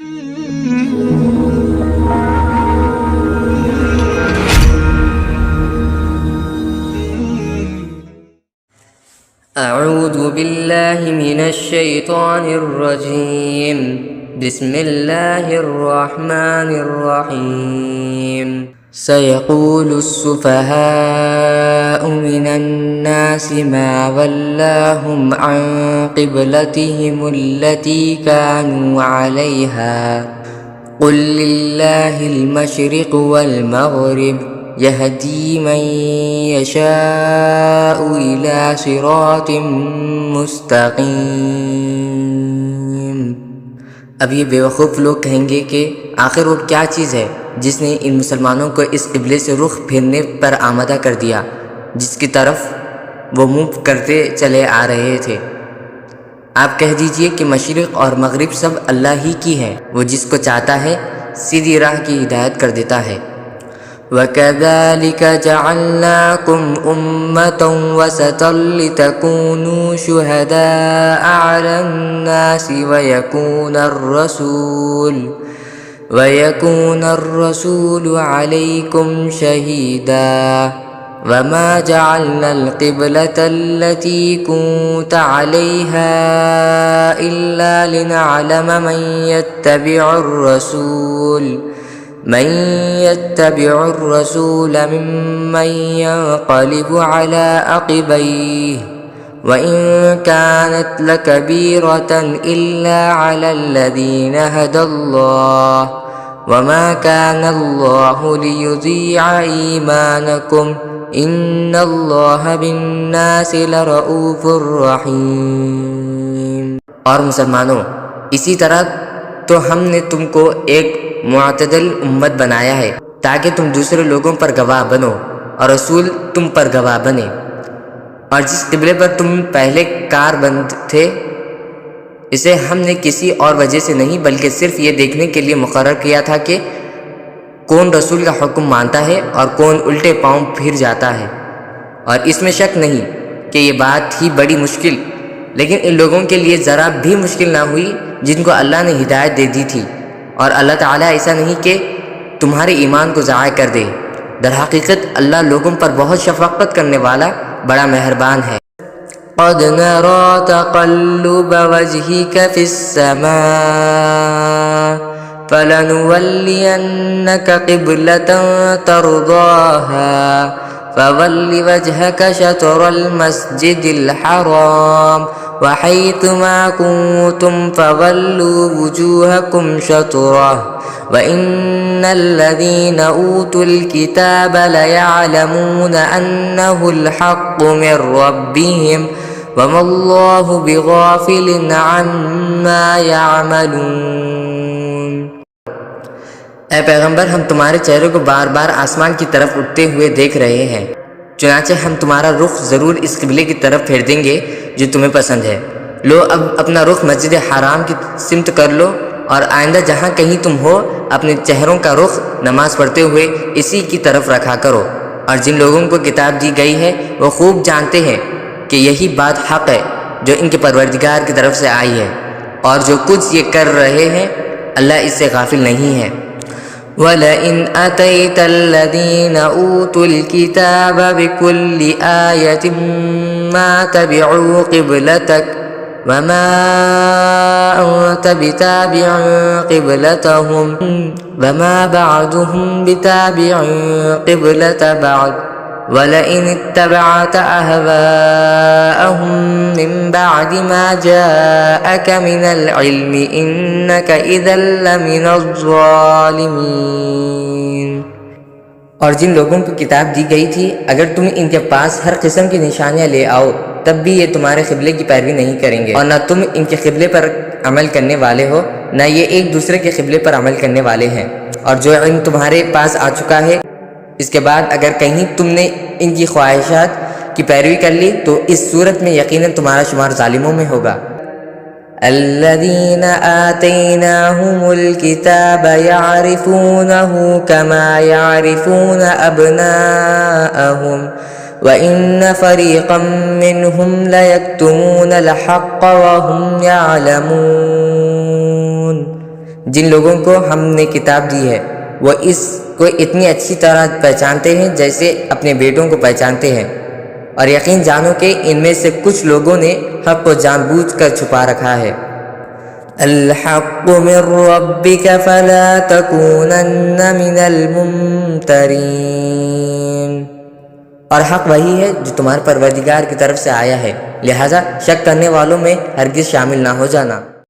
अऊज़ु बिल्लाहि मिनश्शैतानिर्रजीम बिस्मिल्लाहिर्रहमानिर्रहीम सयक़ूलुस्सुफ़हाउ मिनन्नासि मा वल्लाहुम अन क़िब्लतिहिमुल्लती कानू अलैहा क़ुल लिल्लाहिल मशरिक़ु वल मग़रिब यहदी मन यशाउ इला सिरातिम मुस्तक़ीम। अब ये बेवकूफ़ लोग कहेंगे कि आखिर वो क्या चीज़ है जिसने इन मुसलमानों को इस क़िबले से रुख फिरने पर आमादा कर दिया जिसकी तरफ वो मुँह करते चले आ रहे थे। आप कह दीजिए कि मशरिक़ और मग़रिब सब अल्लाह ही की है, वो जिसको चाहता है सीधी राह की हिदायत कर देता है। वकज़ालिक जअलनाकुम उम्मतन वसतन लितकूनू शुहदाअ अलन्नासि वयकूनर रसूलु अलैकुम शहीदा वमा जअलनल क़िब्लतल्लती कुनत अलैहा इल्ला लिनअलम मन यत्तबिउर रसूल मिम्मन यन्क़लिबु अला अक़बैहि व इन कानत लकबीरतन इल्ला अलल्लज़ीना हदल्लाह वमा कानल्लाहु लियुज़ीअ ईमानकुम इन्नल्लाह बिन्नासि लरऊफ़ुर रहीम। और मुसलमानों, इसी तरह तो हमने तुमको एक मुअतदिल उम्मत बनाया है ताकि तुम दूसरे लोगों पर गवाह बनो और रसूल तुम पर गवाह बने। और जिस क़िबले पर तुम पहले कारबंद थे इसे हमने किसी और वजह से नहीं बल्कि सिर्फ ये देखने के लिए मुकर्रर किया था कि कौन रसूल का हुक्म मानता है और कौन उल्टे पांव फिर जाता है। और इसमें शक नहीं कि ये बात ही बड़ी मुश्किल, लेकिन इन लोगों के लिए ज़रा भी मुश्किल ना हुई जिनको अल्लाह ने हिदायत दे दी थी। और अल्लाह ताला ऐसा नहीं कि तुम्हारे ईमान को ज़ाया कर दे। दर हकीकत अल्लाह लोगों पर बहुत शफ़क़त करने वाला बड़ा मेहरबान है। क़द नरा तक़ल्लुब वजहिक फ़िस्समा फलनुवल्लियन्नक क़िब्लतन तर्ज़ाहा फ़वल्लि वजहक शत्रल मस्जिदिल हराम वहैथुमा कुन्तुम फ़वल्लू वुजूहकुम शत्रह व इन्नल्लज़ीना ऊतुल किताब लयअलमून अन्नहुल हक़्क़ु मिर रब्बिहिम वमल्लाहु बिग़ाफ़िलिन अम्मा यअमलून। ऐ पैगंबर, हम तुम्हारे चेहरे को बार बार आसमान की तरफ उठते हुए देख रहे हैं, चुनांचे हम तुम्हारा रुख ज़रूर इस क़िबले की तरफ फेर देंगे जो तुम्हें पसंद है। लो अब अपना रुख मस्जिद हराम की सिमत कर लो और आइंदा जहाँ कहीं तुम हो अपने चेहरों का रुख नमाज पढ़ते हुए इसी की तरफ रखा करो। और जिन लोगों को किताब दी गई है वो खूब जानते हैं कि यही बात हक़ है जो इनके परवरदिगार की तरफ से आई है, और जो कुछ ये कर रहे हैं अल्लाह इससे गाफिल नहीं है। वलइन अतैतल्लज़ीना ऊतुल किताब बिकुल्लि आयतिन मा तबिउ क़िब्लतक वमा अंत बिताबिअन क़िब्लतहुम वमा बअदुहुम बिताबिअन क़िब्लत बअद वलइन इत्तबअत अहवाअहुम मिन बअदि मा जाअक मिनल इल्मि इन्नक इज़ल लमिनज़ ज़ालिमीन। और जिन लोगों को किताब दी गई थी अगर तुम इनके पास हर किस्म की निशानियाँ ले आओ तब भी ये तुम्हारे क़िबले की पैरवी नहीं करेंगे, और न तुम इनके क़िबले पर अमल करने वाले हो न ये एक दूसरे के क़िबले पर अमल करने वाले हैं। और जो इन तुम्हारे पास आ चुका है इसके बाद अगर कहीं तुमने इनकी ख्वाहिशात की पैरवी कर ली तो इस सूरत में यकीनन तुम्हारा शुमार ज़ालिमों में होगा। अल्लज़ीना आतैनाहुमुल किताब यअरिफूनहु कमा यअरिफून अब्नाअहुम व इन्न फ़रीक़म मिनहुम लयक्तुमूनल हक़्क़ व हुम यअलमून। जिन लोगों को हमने किताब दी है वो इसको इतनी अच्छी तरह पहचानते हैं जैसे अपने बेटों को पहचानते हैं, और यकीन जानो कि इनमें से कुछ लोगों ने हक़ को जानबूझकर छुपा रखा है। अल-हक़्क़ु मिर रब्बिक फला तकूनन्न मिनल मुम्तरीन, और हक़ वही है जो तुम्हारे परवरदिगार की तरफ से आया है, लिहाजा शक करने वालों में हरगिज़ शामिल ना हो जाना।